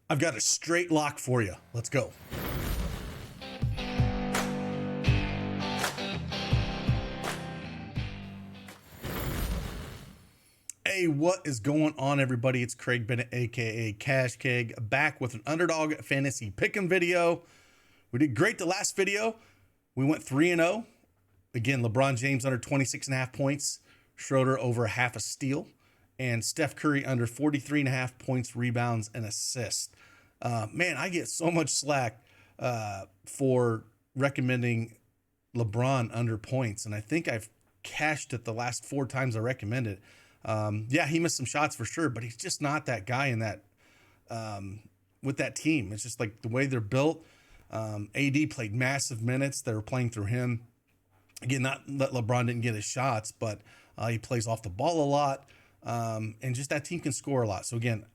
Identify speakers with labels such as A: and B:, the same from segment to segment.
A: I've got a straight lock for you. Let's go. Hey, what is going on, everybody? It's Craig Bennett, aka Cash Keg, back with an Underdog fantasy pick'em video. We did great the last video. We went 3-0. Again, LeBron James under 26.5 points, Schroder over half a steal, and Steph Curry under 43.5 points, rebounds, and assists. Man, I get so much slack for recommending LeBron under points, and I think I've cashed it the last 4 times I recommended. Yeah, he missed some shots for sure, but he's just not that guy in that with that team. It's just like the way they're built. AD played massive minutes. They were playing through him. Again, not that LeBron didn't get his shots, but he plays off the ball a lot. And just that team can score a lot. So again,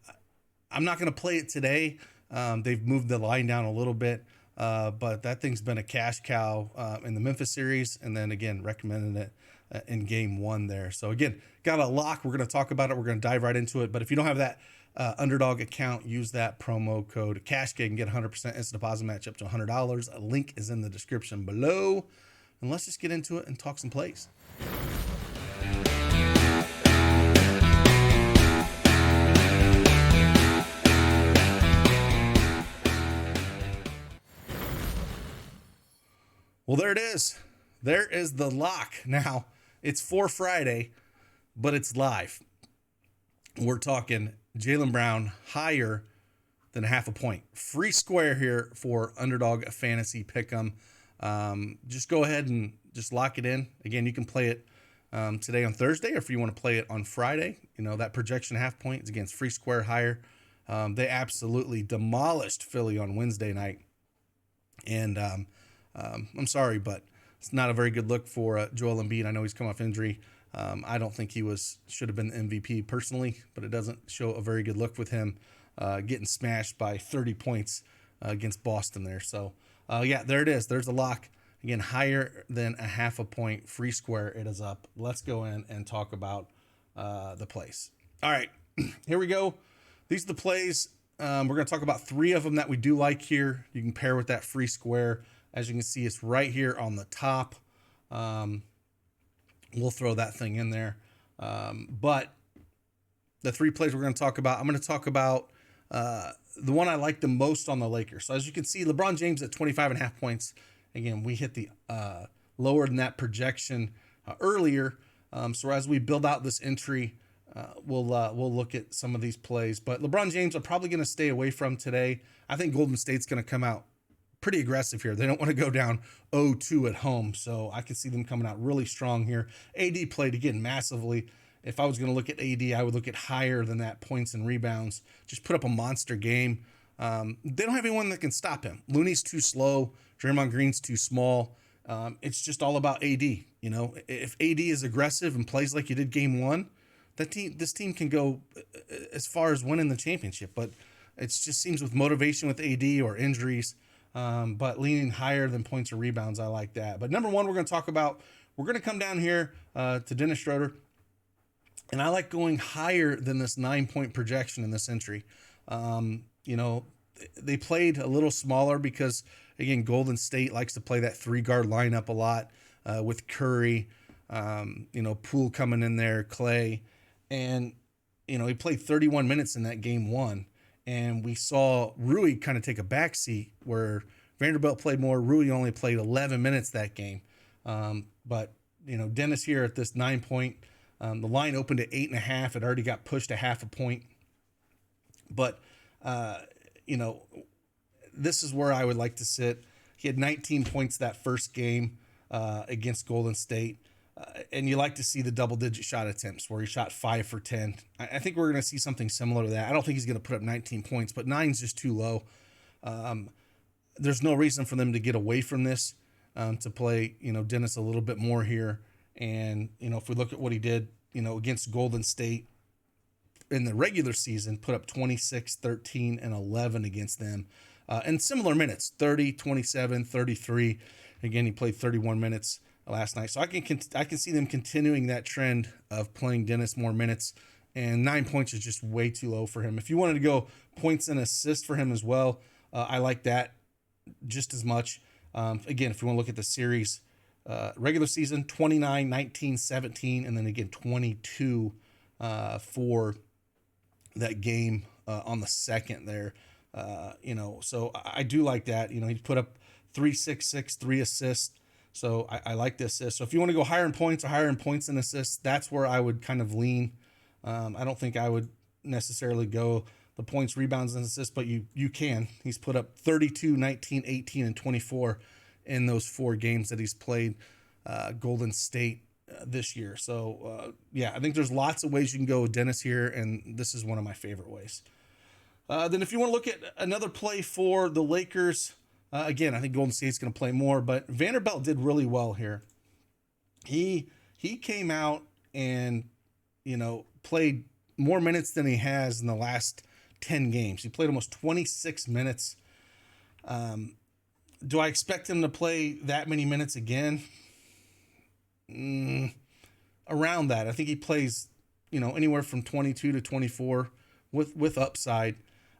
A: I'm not going to play it today. They've moved the line down a little bit, but that thing's been a cash cow in the Memphis series. And then again, recommended it in game 1 there. So again, got a lock. We're going to talk about it. We're going to dive right into it. But if you don't have that Underdog account, use that promo code CashKeg and get 100% instant deposit match up to $100. A link is in the description below. And let's just get into it and talk some plays. Well, there it is. There is the lock. Now, it's for Friday, but it's live. We're talking Jalen Brown higher than half a point. Free square here for Underdog Fantasy Pick'em. Just go ahead and just lock it in. Again, you can play it today on Thursday, or if you want to play it on Friday, you know, that projection half point is against free square higher. They absolutely demolished Philly on Wednesday night. And I'm sorry, but it's not a very good look for Joel Embiid. I know he's come off injury. I don't think he should have been the MVP personally, but it doesn't show a very good look with him getting smashed by 30 points against Boston there. So, yeah, there it is. There's a lock. Again, higher than a half a point, free square. It is up. Let's go in and talk about the plays. All right, here we go. These are the plays. We're going to talk about 3 of them that we do like here. You can pair with that free square. As you can see, it's right here on the top. We'll throw that thing in there. But the 3 plays we're going to talk about, I'm going to talk about the one I like the most on the Lakers. So as you can see, LeBron James at 25.5 points. Again, we hit the lower than that projection earlier. So as we build out this entry, we'll look at some of these plays. But LeBron James I'm probably going to stay away from today. I think Golden State's going to come out pretty aggressive here. They don't want to go down 0-2 at home. So I can see them coming out really strong here. AD played again massively. If I was going to look at AD, I would look at higher than that points and rebounds. Just put up a monster game. They don't have anyone that can stop him. Looney's too slow. Draymond Green's too small. It's just all about AD. You know, if AD is aggressive and plays like you did game 1, this team can go as far as winning the championship. But it just seems with motivation with AD or injuries, but leaning higher than points or rebounds, I like that. But number 1, we're going to talk about, we're going to come down here to Dennis Schroder. And I like going higher than this 9-point projection in this entry. You know, they played a little smaller because, again, Golden State likes to play that 3-guard lineup a lot with Curry, you know, Poole coming in there, Clay. And, you know, he played 31 minutes in that game 1. And we saw Rui kind of take a backseat where Vanderbilt played more. Rui only played 11 minutes that game. But, you know, Dennis here at this 9-point, the line opened at 8.5. It already got pushed a half a point. But, you know, this is where I would like to sit. He had 19 points that first game against Golden State. And you like to see the double-digit shot attempts where he shot 5 for 10. I think we're going to see something similar to that. I don't think he's going to put up 19 points, but 9's just too low. There's no reason for them to get away from this, to play, you know, Dennis a little bit more here. And, you know, if we look at what he did, you know, against Golden State in the regular season, put up 26, 13, and 11 against them. And similar minutes, 30, 27, 33. Again, he played 31 minutes last night. So I can see them continuing that trend of playing Dennis more minutes and 9 points is just way too low for him. If you wanted to go points and assists for him as well, I like that just as much. Again, if you want to look at the series, regular season, 29, 19, 17, and then again 22 for that game on the second there. So I do like that. He put up 3-6-6, 3 assists. So I like the assist. So if you want to go higher in points or higher in points and assists, that's where I would kind of lean. I don't think I would necessarily go the points, rebounds, and assists, but you can. He's put up 32, 19, 18, and 24 in those 4 games that he's played Golden State this year. So, I think there's lots of ways you can go with Dennis here, and this is one of my favorite ways. Then if you want to look at another play for the Lakers, again, I think Golden State's going to play more, but Vanderbilt did really well here. He came out and, played more minutes than he has in the last 10 games. He played almost 26 minutes. Do I expect him to play that many minutes again? Around that. I think he plays, anywhere from 22 to 24 with upside.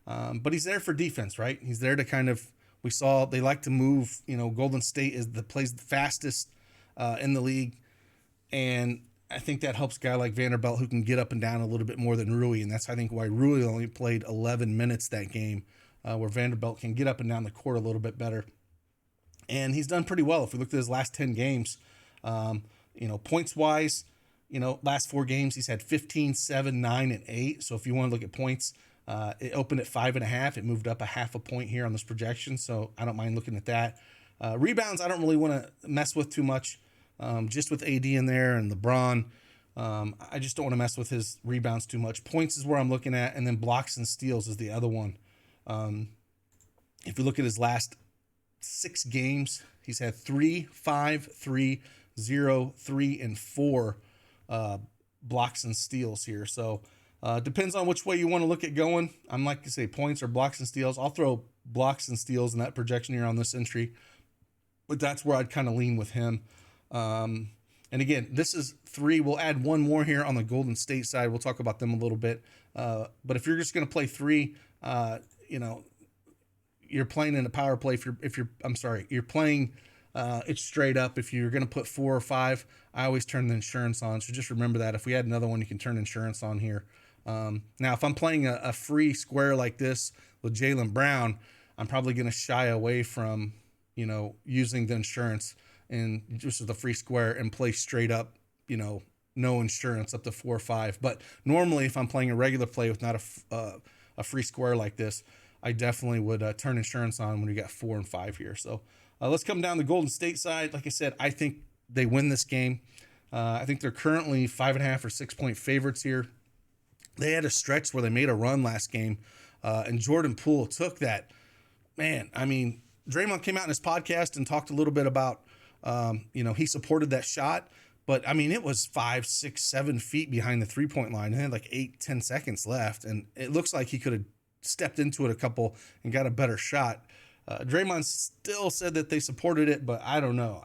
A: But he's there for defense, right? He's there to kind of, we saw they like to move, Golden State plays the fastest in the league. And I think that helps a guy like Vanderbilt who can get up and down a little bit more than Rui. And that's, I think, why Rui only played 11 minutes that game, where Vanderbilt can get up and down the court a little bit better. And he's done pretty well. If we look at his last 10 games, points-wise, last 4 games, he's had 15, 7, 9, and 8. So if you want to look at points, it opened at 5.5. It moved up a half a point here on this projection. So I don't mind looking at that. Rebounds, I don't really want to mess with too much. Just with AD in there and LeBron, I just don't want to mess with his rebounds too much. Points is where I'm looking at, and then blocks and steals is the other one. If you look at his last 6 games, he's had 3, 5, 3, 0, 3, and 4 blocks and steals here. So depends on which way you want to look at going. I'm like to say points or blocks and steals. I'll throw blocks and steals in that projection here on this entry, but that's where I'd kind of lean with him. And again, this is 3. We'll add one more here on the Golden State side. We'll talk about them a little bit. But if you're just going to play 3, you're playing in a power play. You're playing it straight up. If you're going to put 4 or 5, I always turn the insurance on. So just remember that. If we had another one, you can turn insurance on here. Now, if I'm playing a free square like this with Jalen Brown, I'm probably going to shy away from, using the insurance and just with a free square and play straight up, no insurance up to 4 or 5. But normally, if I'm playing a regular play with not a free square like this, I definitely would turn insurance on when you got 4 and 5 here. So let's come down the Golden State side. Like I said, I think they win this game. I think they're currently 5.5 or 6 point favorites here. They had a stretch where they made a run last game, and Jordan Poole took that. Man, I mean, Draymond came out in his podcast and talked a little bit about, he supported that shot, but I mean, it was 5, 6, 7 feet behind the 3-point line. It had like 8-10 seconds left, and it looks like he could have stepped into it a couple and got a better shot. Draymond still said that they supported it, but I don't know.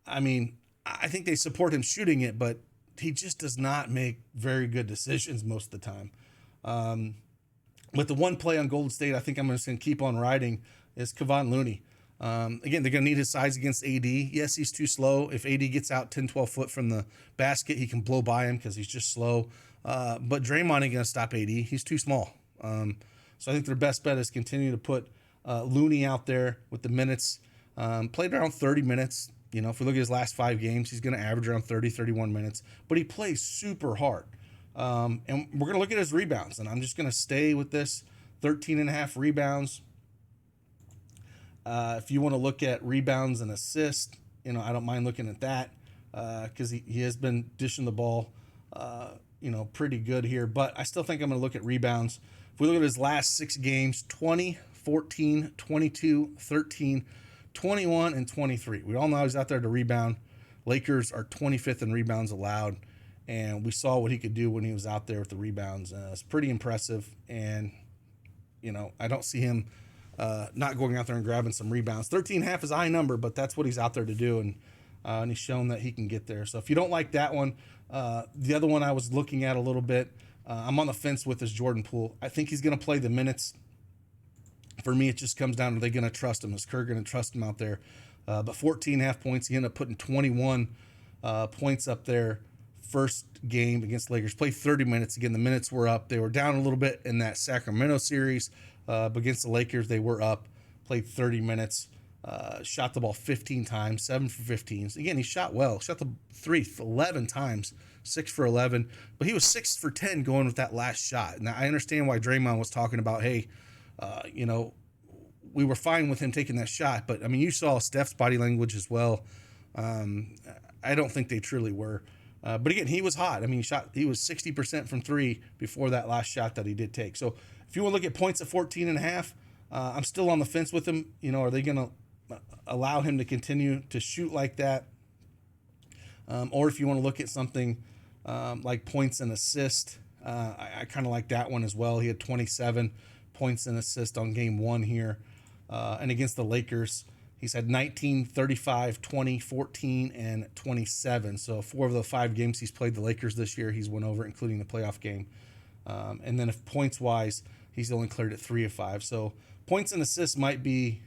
A: I mean, I think they support him shooting it, but he just does not make very good decisions most of the time. With the one play on Golden State, I think I'm just going to keep on riding is Kevon Looney. Again, they're going to need his size against AD. Yes, he's too slow. If AD gets out 10, 12 foot from the basket, he can blow by him because he's just slow. But Draymond ain't going to stop AD. He's too small. So I think their best bet is continue to put Looney out there with the minutes. Played around 30 minutes. If we look at his last 5 games, he's going to average around 30, 31 minutes. But he plays super hard. And we're going to look at his rebounds. And I'm just going to stay with this 13.5 rebounds. If you want to look at rebounds and assists, I don't mind looking at that because he has been dishing the ball, pretty good here. But I still think I'm going to look at rebounds. If we look at his last 6 games, 20, 14, 22, 13, 21, and 23. We all know he's out there to rebound. Lakers are 25th in rebounds allowed, and we saw what he could do when he was out there with the rebounds. It's pretty impressive, and, I don't see him not going out there and grabbing some rebounds. 13.5 is a high number, but that's what he's out there to do, and and he's shown that he can get there. So if you don't like that one, the other one I was looking at a little bit, I'm on the fence with, is Jordan Poole. I think he's going to play the minutes. For me, it just comes down to, are they going to trust him? Is Kerr going to trust him out there? But 14.5 points. He ended up putting 21 points up there first game against the Lakers. Played 30 minutes. Again, the minutes were up. They were down a little bit in that Sacramento series. But against the Lakers, they were up. Played 30 minutes. Shot the ball 15 times, 7 for 15. Again, he shot well. Shot the three 11 times, 6 for 11. But he was 6 for 10 going with that last shot. Now, I understand why Draymond was talking about, hey, we were fine with him taking that shot. But, I mean, you saw Steph's body language as well. I don't think they truly were. But, again, he was hot. I mean, he was 60% from three before that last shot that he did take. So, if you want to look at points at 14.5, I'm still on the fence with him. Are they going to allow him to continue to shoot like that? Or if you want to look at something like points and assist, I kind of like that one as well. He had 27 points and assist on game one here. And against the Lakers, he's had 19, 35, 20, 14, and 27. So 4 of the 5 games he's played the Lakers this year, he's won over, including the playoff game. And then if points-wise, he's only cleared at 3 of 5. So points and assists might be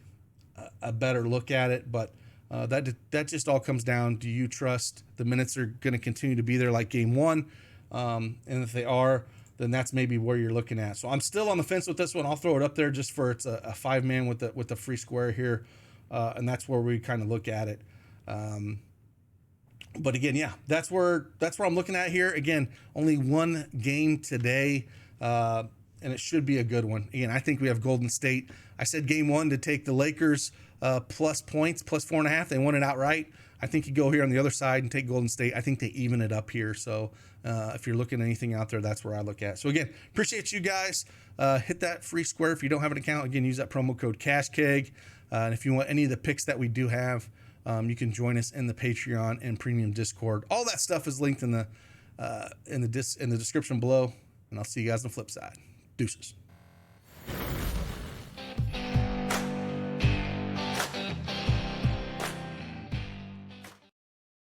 A: a better look at it, but that just all comes down, do you trust the minutes are going to continue to be there like game one? And if they are, then that's maybe where you're looking at. So I'm still on the fence with this one. I'll throw it up there just for it's a 5-man with the free square here, and that's where we kind of look at it. But again, yeah, that's where I'm looking at here. Again, only one game today, and it should be a good one. Again, I think we have Golden State. I said game one to take the Lakers plus points, plus 4.5. They won it outright. I think you go here on the other side and take Golden State. I think they even it up here. So if you're looking at anything out there, that's where I look at. So again, appreciate you guys. Hit that free square if you don't have an account. Again, use that promo code CashKeg. And if you want any of the picks that we do have, you can join us in the Patreon and Premium Discord. All that stuff is linked in the description below. And I'll see you guys on the flip side. Deuces.